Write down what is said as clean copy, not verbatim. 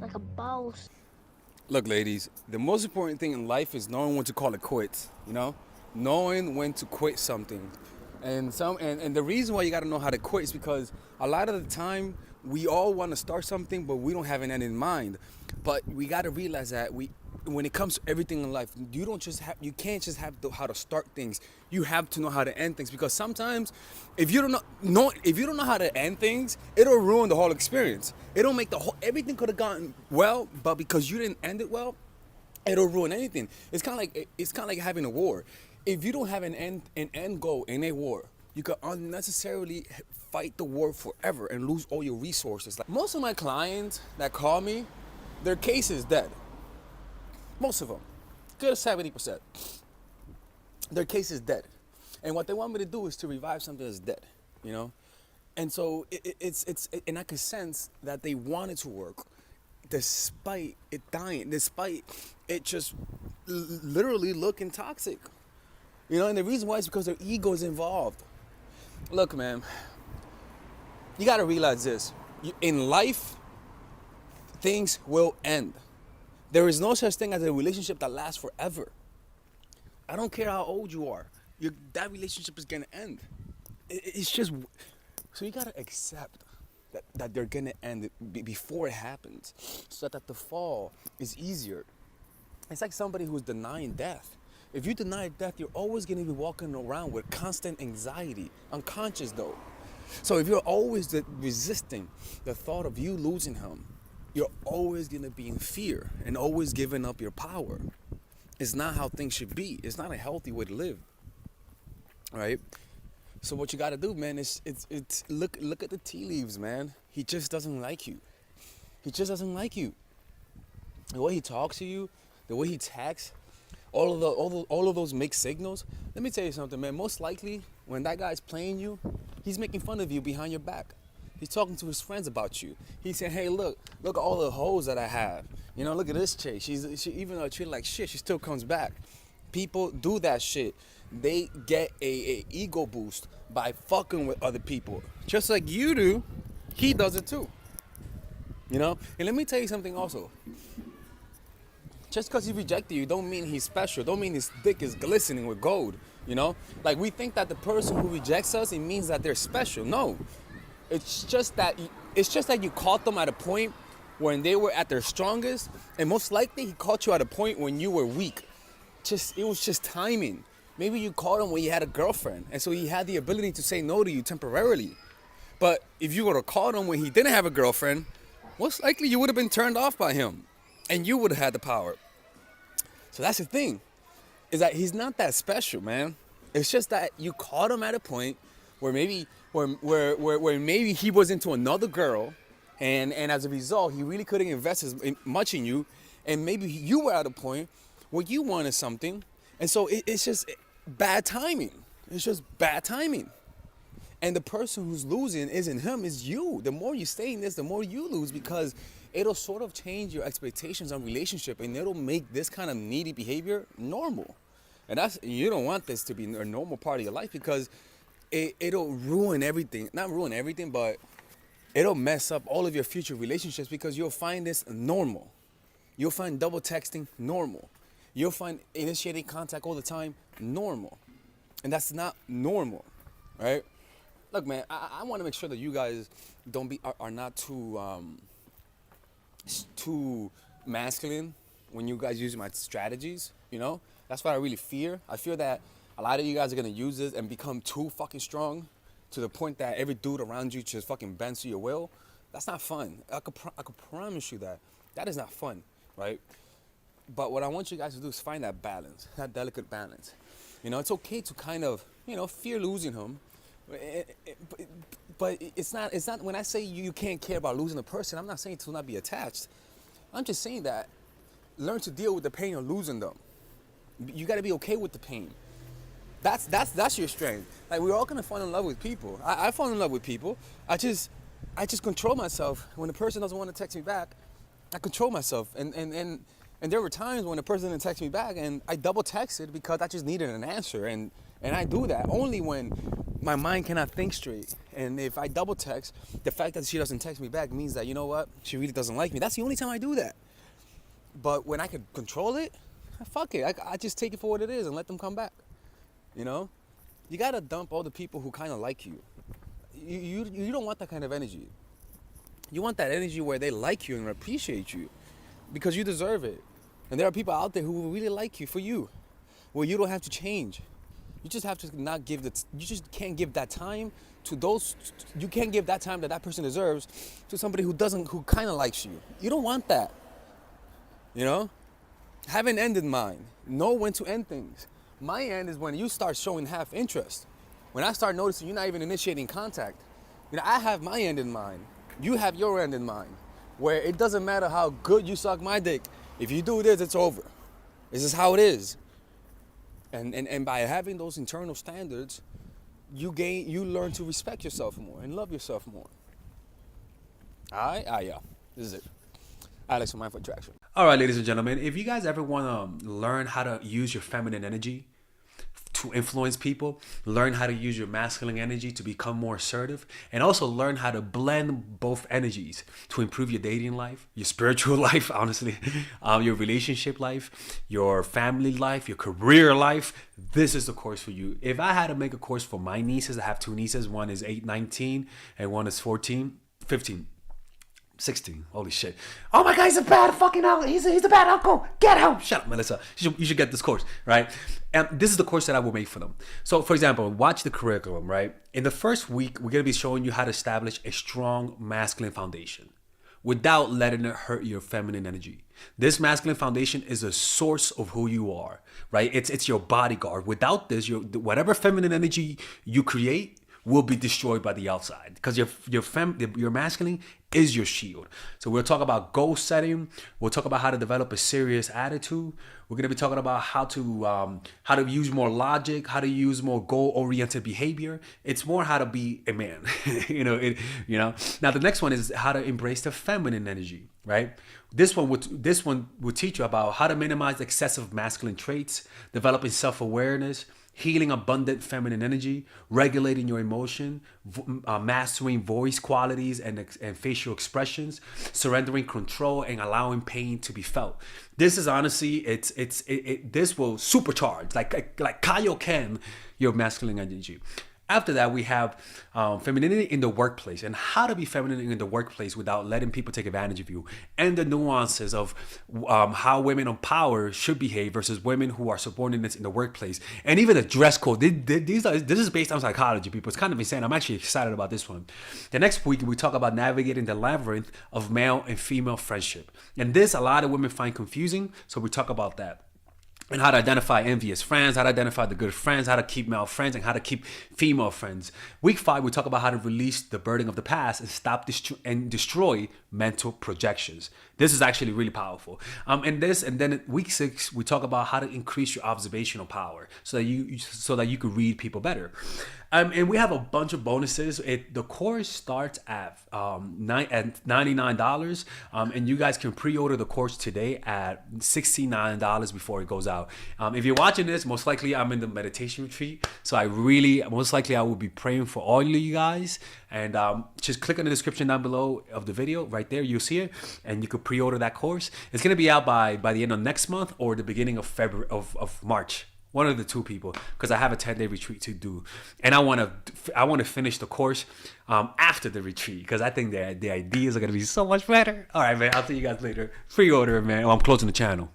like a boss. Look, ladies, the most important thing in life is knowing when to call it quits, Knowing when to quit something. And the reason why you gotta know how to quit is because a lot of the time we all wanna start something but we don't have an end in mind. But we gotta realize that when it comes to everything in life, you can't just have how to start things. You have to know how to end things, because sometimes if you don't if you don't know how to end things, it'll ruin the whole experience. It'll make everything could have gone well, but because you didn't end it well, it'll ruin anything. It's kind of like having a war. If you don't have an end goal in a war, you could unnecessarily fight the war forever and lose all your resources. Like most of my clients that call me, their case is dead. Most of them, good as 70%. Their case is dead, and what they want me to do is to revive something that's dead. And so and I can sense that they want it to work, despite it dying, despite it just literally looking toxic. And the reason why is because their ego is involved. Look, man, you got to realize this. In life, things will end. There is no such thing as a relationship that lasts forever. I don't care how old you are. That relationship is going to end. It's just... So you got to accept that they're going to end before it happens, so that the fall is easier. It's like somebody who's denying death. If you deny death, you're always going to be walking around with constant anxiety, unconscious though. So if you're always resisting the thought of you losing him, you're always going to be in fear and always giving up your power. It's not how things should be. It's not a healthy way to live. Right? So what you got to do, man, is look at the tea leaves, man. He just doesn't like you. He just doesn't like you. The way he talks to you, the way he texts, all of those mixed signals. Let me tell you something, man. Most likely, when that guy's playing you, he's making fun of you behind your back. He's talking to his friends about you. He's saying, hey, look at all the hoes that I have. Look at this chick. She even though I treat her like shit, she still comes back. People do that shit. They get a ego boost by fucking with other people. Just like you do, he does it too. And let me tell you something also. Just because he rejected you don't mean he's special. Don't mean his dick is glistening with gold. Like we think that the person who rejects us, it means that they're special. No. It's just that you caught them at a point when they were at their strongest, and most likely he caught you at a point when you were weak. It was just timing. Maybe you caught him when you had a girlfriend, and so he had the ability to say no to you temporarily. But if you would have caught him when he didn't have a girlfriend, most likely you would have been turned off by him, and you would have had the power. So that's the thing, is that he's not that special, man. It's just that you caught him at a point where maybe maybe he was into another girl, and as a result, he really couldn't invest as much in you, and maybe you were at a point where you wanted something, and so it's just bad timing. It's just bad timing. And the person who's losing isn't him, it's you. The more you stay in this, the more you lose, because it'll sort of change your expectations on relationship, and it'll make this kind of needy behavior normal. And you don't want this to be a normal part of your life, because it'll ruin everything. Not ruin everything, but it'll mess up all of your future relationships, because you'll find this normal. You'll find double texting normal. You'll find initiating contact all the time normal. And that's not normal, right? Look, man, I want to make sure that you guys are not too masculine when you guys use my strategies, That's what I really fear. I fear that a lot of you guys are going to use this and become too fucking strong to the point that every dude around you just fucking bends to your will. That's not fun. I could promise you that. That is not fun, right? But what I want you guys to do is find that balance, that delicate balance. It's okay to kind of, fear losing him. But it's not, when I say you can't care about losing a person, I'm not saying to not be attached. I'm just saying that learn to deal with the pain of losing them. You got to be okay with the pain. That's your strength. Like, we're all gonna fall in love with people. I fall in love with people. I just control myself. When the person doesn't want to text me back, I control myself. And there were times when the person didn't text me back, and I double texted because I just needed an answer. And I do that only when my mind cannot think straight, And if I double text, the fact that she doesn't text me back means that, you know what, she really doesn't like me. That's the only time I do that. But when I could control it, fuck it. I just take it for what it is and let them come back. You know? You gotta dump all the people who kind of like you. You don't want that kind of energy. You want that energy where they like you and appreciate you because you deserve it. And there are people out there who really like you for you, where you don't have to change. You just have to not give you just can't give that time to those. You can't give that time that that person deserves to somebody who kind of likes you. You don't want that. You know? Have an end in mind. Know when to end things. My end is when you start showing half interest. When I start noticing you're not even initiating contact. You know, I have my end in mind. You have your end in mind. Where it doesn't matter how good you suck my dick. If you do this, it's over. This is how it is. And by having those internal standards, you learn to respect yourself more and love yourself more. All right? Yeah. This is it. Alex from Mindful Attraction. All right, ladies and gentlemen, if you guys ever want to learn how to use your feminine energy to influence people, learn how to use your masculine energy to become more assertive, and also learn how to blend both energies to improve your dating life, your spiritual life, honestly, your relationship life, your family life, your career life, this is the course for you. If I had to make a course for my nieces, I have two nieces, one is 19 and one is 15. 16. Holy shit. Oh my God, he's a bad fucking uncle. He's a bad uncle. Get him. Shut up, Melissa. You should get this course, right? And this is the course that I will make for them. So, for example, watch the curriculum, right? In the first week, we're going to be showing you how to establish a strong masculine foundation without letting it hurt your feminine energy. This masculine foundation is a source of who you are, right? It's your bodyguard. Without this, whatever feminine energy you create will be destroyed by the outside because your masculine is your shield. So we'll talk about goal setting. We'll talk about how to develop a serious attitude. We're going to be talking about how to use more logic, how to use more goal-oriented behavior. It's more how to be a man. Now the next one is how to embrace the feminine energy, right? This one would teach you about how to minimize excessive masculine traits, developing self-awareness, healing abundant feminine energy, regulating your emotion, mastering voice qualities and facial expressions, surrendering control and allowing pain to be felt. This is honestly, this will supercharge, like Kaioken, your masculine energy. After that, we have femininity in the workplace and how to be feminine in the workplace without letting people take advantage of you, and the nuances of how women on power should behave versus women who are subordinates in the workplace, and even the dress code. This is based on psychology, people. It's kind of insane. I'm actually excited about this one. The next week, we talk about navigating the labyrinth of male and female friendship. And this, a lot of women find confusing, so we talk about that. And how to identify envious friends, how to identify the good friends, how to keep male friends, and how to keep female friends. Week 5, we talk about how to release the burden of the past and stop and destroy mental projections. This is actually really powerful. And then week 6, we talk about how to increase your observational power so that you can read people better. And we have a bunch of bonuses. The course starts at $99, and you guys can pre-order the course today at $69 before it goes out. If you're watching this, most likely I'm in the meditation retreat, so most likely I will be praying for all of you guys. And just click on the description down below of the video. Right there, you'll see it, and you could pre-order that course. It's gonna be out by the end of next month or the beginning of February of March. One of the two, people, because I have a 10-day retreat to do, and I want to finish the course after the retreat because I think the ideas are gonna be so much better. All right, man. I'll see you guys later. Pre-order, man. Oh, I'm closing the channel.